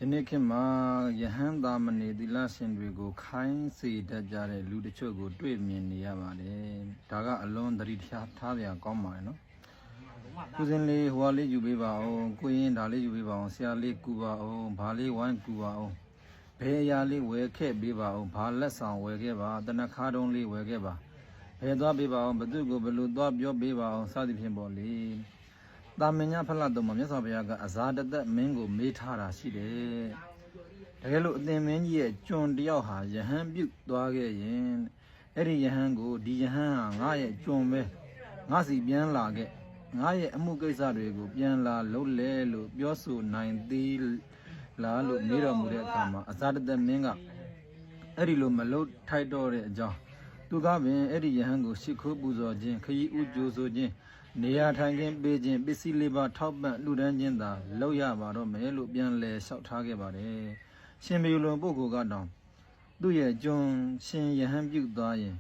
ယနေ့ခေတ်မှာယဟန်သားမနေသီလရှင်တွေကိုခိုင်းစေတတ်ကြတဲ့လူတချို့ကိုတွေ့မြင်နေရပါတယ်။ဒါကအလွန်သတိထားစရာကောင်းပါတယ်နော်။ကိုစင်လေးဟိုလေးယူပေးပါအောင်ကိုရင်ဒါလေးယူပေးပါအောင်ဆရာလေးကူပါအောင်ဘာလေးဝိုင်းကူပါအောင်ဘယ်အရာလေးဝယ်ခဲ့ပေးပါအောင်ဘာလက်ဆောင်ဝယ်ခဲ့ပါတနခါတုံးလေးဝယ်ခဲ့ပါဘယ်သွားပေးပါအောင်ဘသူကိုဘယ်လိုသွားပြောပေးပါအောင်စသဖြင့်ပေါ့လေ။တာမင်ညာဖလာတော်မှာမြတ်စွာဘုရားကအဇာတသက်မင်းကိုမေးထားတာရှိတယ်။တကယ်လို့အသင်မင်းကြီးရဲ့ကျွန်တယောက်ဟာယဟန်ပြုတ်သွားခဲ့ရင်အဲ့ဒီယဟန်ကိုဒီယဟန်ဟာငါရဲ့ကျွန်ပဲငါစီပြန်လာခဲ့ငါရဲ့အမှုကိစ္စတွေကိုပြန်လာလုပ်လဲလို့ပြောဆိုနိုင်သေးလားလို့မေးတော်မူတဲ့အခါမှာအဇာတသက်မင်းကအဲ့ဒီလိုမလုပ်ထိုက်တော့တဲ့အကြောင်းသူကပင်အဲ့ဒီယဟန်ကိုရှ िख ိုးပူဇော်ခြင်းခရီးဥကြိုဆိုခြင်းနေရာထိုင်ခြင်းပေးခြင်းပစ္စည်းလေးပါထောက်ပံ့လှူဒန်းခြင်းသာလုပ်ရပါတော့မယ်လို့ပြန်လည်လျှောက်ထားခဲ့ပါတယ်။ရှင်မေယုလွန်ပုဂ္ဂိုလ်ကတောင်သူ့ရဲ့ကျွန်ရှင်ယဟန်ပြုတ်သွားရင်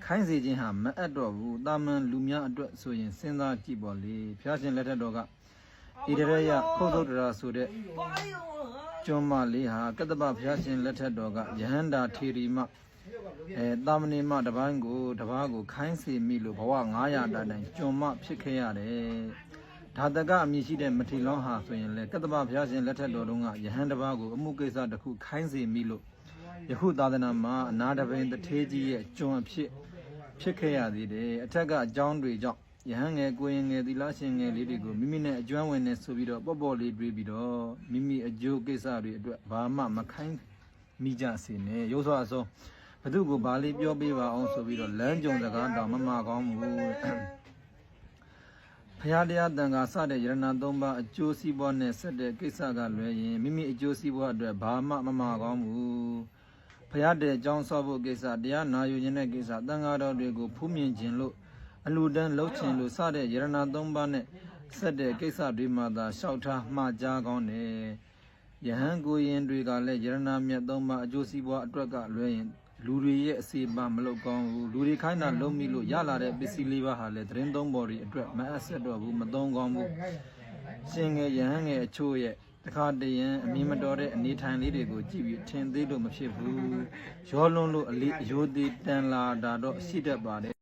ခိုင်းစေခြင်းဟာမအပ်တော့ဘူး။တာမန်လူများအတွက်ဆိုရင်စဉ်းစားကြည့်ပေါ့လေ။ဘုရားရှင်လက်ထက်တော်ကဣတရယခုတ်သုတ္တရာဆိုတဲ့ကျွန်မလေးဟာကတ္တပဘုရားရှင်လက်ထက်တော်ကယဟန္တာထေရီမတာမဏေမတပားကိုခိုင်းစေမိလို့ဘဝ900တိုင်ကျွန်မဖြစ်ခဲ့ရတယ်။ဒါတကအမည်ရှိတဲ့မထေလောင်းဟာဆိုရင်လေကတ္တပဘုရားရှင်လက်ထက်တော်တုန်းကယဟန်တပားကိုအမှုကိစ္စတစ်ခုခိုင်းစေမိလို့ယခုသာသနာမှာအနာတပိန်တထေးကြီးရဲ့ကျွန်အဖြစ်ခဲ့ရသေးတယ်။အထက်ကအကြောင်းတွေကြောင့်ယဟန်ငယ်ကိုရင်ငယ်သီလရှင်ငယ်လေးတွေကိုမိမိနဲ့အကျွမ်းဝင်နေဆိုပြီးတော့ပေါ့လေးတွေးပြီးတော့မိမိအကျိုးကိစ္စတွေအတွက်ဘာမှမခိုင်းမိကြစေနဲ့ရုပ်စွာအစုံဘသူကိုဘာလေးပြောပေးပါအောင်ဆိုပြီးတော့လမ်းကြုံစကားတောင်မမှာကောင်းဘူးဖရာတရားတန်ခါစတဲ့ယရဏသုံးပါးအကျိုးစီးပွားနဲ့ဆက်တဲ့ကိစ္စကလွဲရင်မိမိအကျိုးစီးပွားအတွက်ဘာမှမမှာကောင်းဘူးဖရာတဲ့အကြောင်းဆောက်ဖို့ကိစ္စတရားနာယူခြင်းတဲ့ကိစ္စတန်ခါတော်တွေကိုဖူးမြင်ခြင်းလို့အလူတန်းလှုပ်ခြင်းလို့စတဲ့ယရဏသုံးပါးနဲ့ဆက်တဲ့ကိစ္စတွေမှာသာလျှောက်ထားမှားကြားကောင်းတယ်ယဟန်ကိုရင်တွေကလည်းယရဏမြတ်သုံးပါးအကျိုးစီးပွားအတွက်ကလွဲရင်လူတွေရဲ့အစီအပါမလုပ်ကောင်းဘူးလူတွေခိုင်းတာလုံးမိလို့ရလာတဲ့ပစ္စည်းလေးပါဟာလည်းသတင်းသုံးပေါ်တွေအတွက်မအပ်ဆက်တော့ဘူးမသုံးကောင်းဘူးရှင်ငယ်ရဟန်းငယ်အချို့ရဲ့တခါတည်းရင်အမီမတော်တဲ့အနေထိုင်လေးတွေကိုကြည့်ပြီးထင်သေးလို့မဖြစ်ဘူးရောလွန်းလို့အယိုသေးတန်လာတာတော့ရှိတတ်ပါတယ်